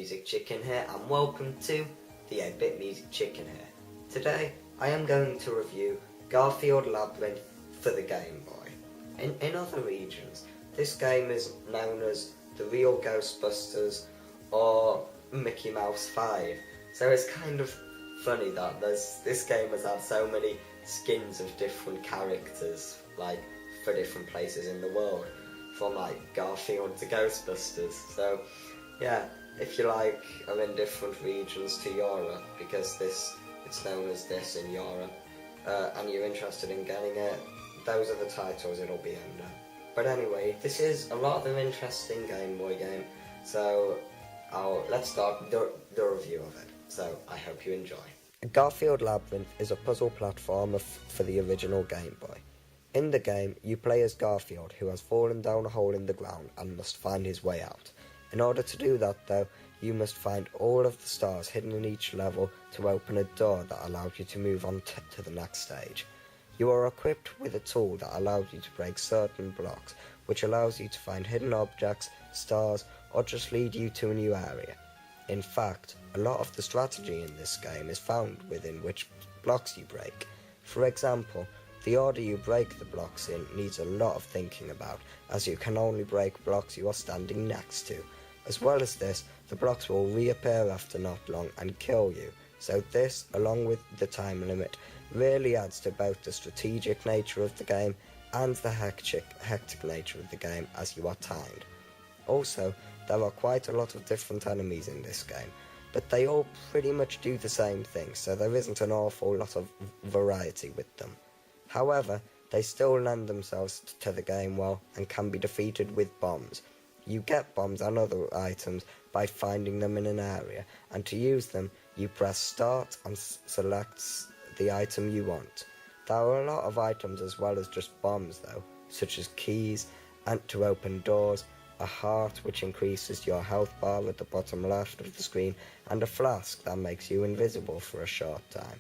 Music Chicken here, and welcome to the 8-Bit Music Chicken here. Today I am going to review Garfield Labyrinth for the Game Boy. In other regions, this game is known as the real Ghostbusters or Mickey Mouse 5. So it's kind of funny that this game has had so many skins of different characters, like for different places in the world, from like Garfield to Ghostbusters. So yeah, if you like are in different regions to Europe, because it's known as this in Europe, and you're interested in getting it, those are the titles it'll be under. But anyway, this is a rather interesting Game Boy game, so let's start the review of it. So I hope you enjoy. Garfield Labyrinth is a puzzle platformer for the original Game Boy. In the game, you play as Garfield, who has fallen down a hole in the ground and must find his way out. In order to do that though, you must find all of the stars hidden in each level to open a door that allows you to move on to the next stage. You are equipped with a tool that allows you to break certain blocks, which allows you to find hidden objects, stars, or just lead you to a new area. In fact, a lot of the strategy in this game is found within which blocks you break. For example, the order you break the blocks in needs a lot of thinking about, as you can only break blocks you are standing next to. As well as this, the blocks will reappear after not long and kill you, so this, along with the time limit, really adds to both the strategic nature of the game and the hectic nature of the game as you are timed. Also, there are quite a lot of different enemies in this game, but they all pretty much do the same thing, so there isn't an awful lot of variety with them. However, they still lend themselves to the game well and can be defeated with bombs. You get bombs and other items by finding them in an area, and to use them, you press start and select the item you want. There are a lot of items as well as just bombs though, such as keys and to open doors, a heart which increases your health bar at the bottom left of the screen, and a flask that makes you invisible for a short time.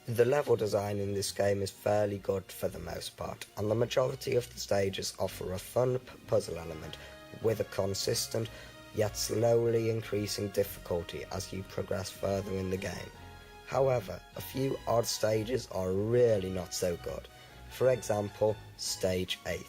The level design in this game is fairly good for the most part, and the majority of the stages offer a fun puzzle element with a consistent yet slowly increasing difficulty as you progress further in the game. However, a few odd stages are really not so good. For example, Stage 8.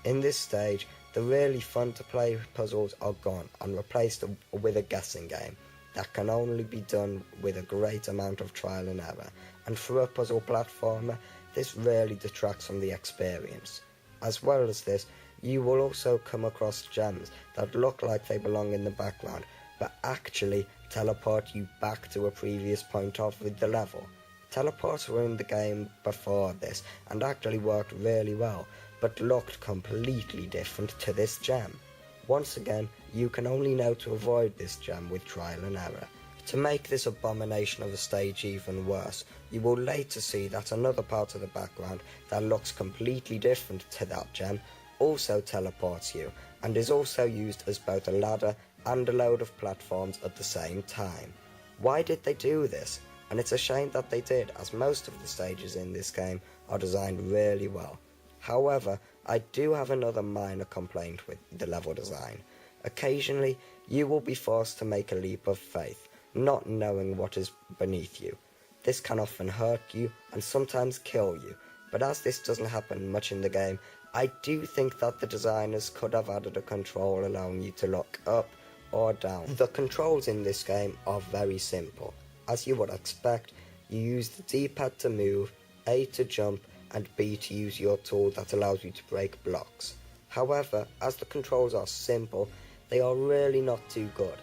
In this stage, the really fun to play puzzles are gone and replaced with a guessing game that can only be done with a great amount of trial and error, and for a puzzle platformer, this really detracts from the experience. As well as this, you will also come across gems that look like they belong in the background, but actually teleport you back to a previous point of the level. Teleports were in the game before this and actually worked really well, but looked completely different to this gem. Once again, you can only know to avoid this gem with trial and error. To make this abomination of a stage even worse, you will later see that another part of the background that looks completely different to that gem also teleports you, and is also used as both a ladder and a load of platforms at the same time. Why did they do this? And it's a shame that they did, as most of the stages in this game are designed really well. However, I do have another minor complaint with the level design. Occasionally, you will be forced to make a leap of faith, not knowing what is beneath you. This can often hurt you and sometimes kill you, but as this doesn't happen much in the game, I do think that the designers could have added a control allowing you to look up or down. The controls in this game are very simple. As you would expect, you use the D-pad to move, A to jump, and B to use your tool that allows you to break blocks. However, as the controls are simple, they are really not too good.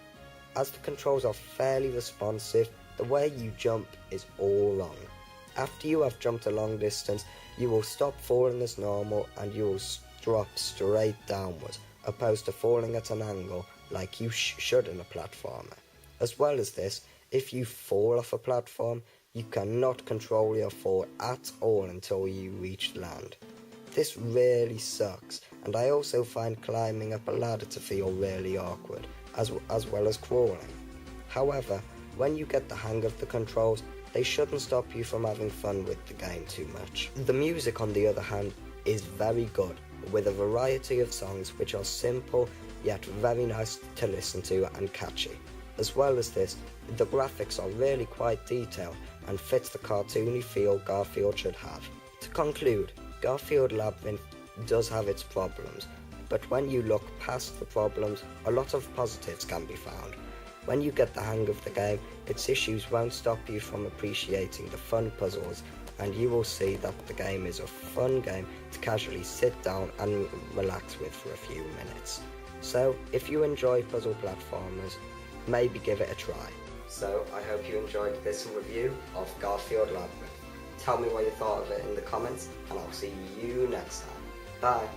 As the controls are fairly responsive, the way you jump is all wrong. After you have jumped a long distance, you will stop falling as normal and you will drop straight downwards, opposed to falling at an angle like you should in a platformer. As well as this, if you fall off a platform, you cannot control your fall at all until you reach land. This really sucks, and I also find climbing up a ladder to feel really awkward, as well as crawling. However, when you get the hang of the controls, they shouldn't stop you from having fun with the game too much. The music, on the other hand, is very good, with a variety of songs which are simple yet very nice to listen to and catchy. As well as this, the graphics are really quite detailed and fits the cartoony feel Garfield should have. To conclude, Garfield Labyrinth does have its problems, but when you look past the problems, a lot of positives can be found. When you get the hang of the game, its issues won't stop you from appreciating the fun puzzles, and you will see that the game is a fun game to casually sit down and relax with for a few minutes. So, if you enjoy puzzle platformers, maybe give it a try. So, I hope you enjoyed this review of Garfield Labyrinth. Tell me what you thought of it in the comments, and I'll see you next time. Bye!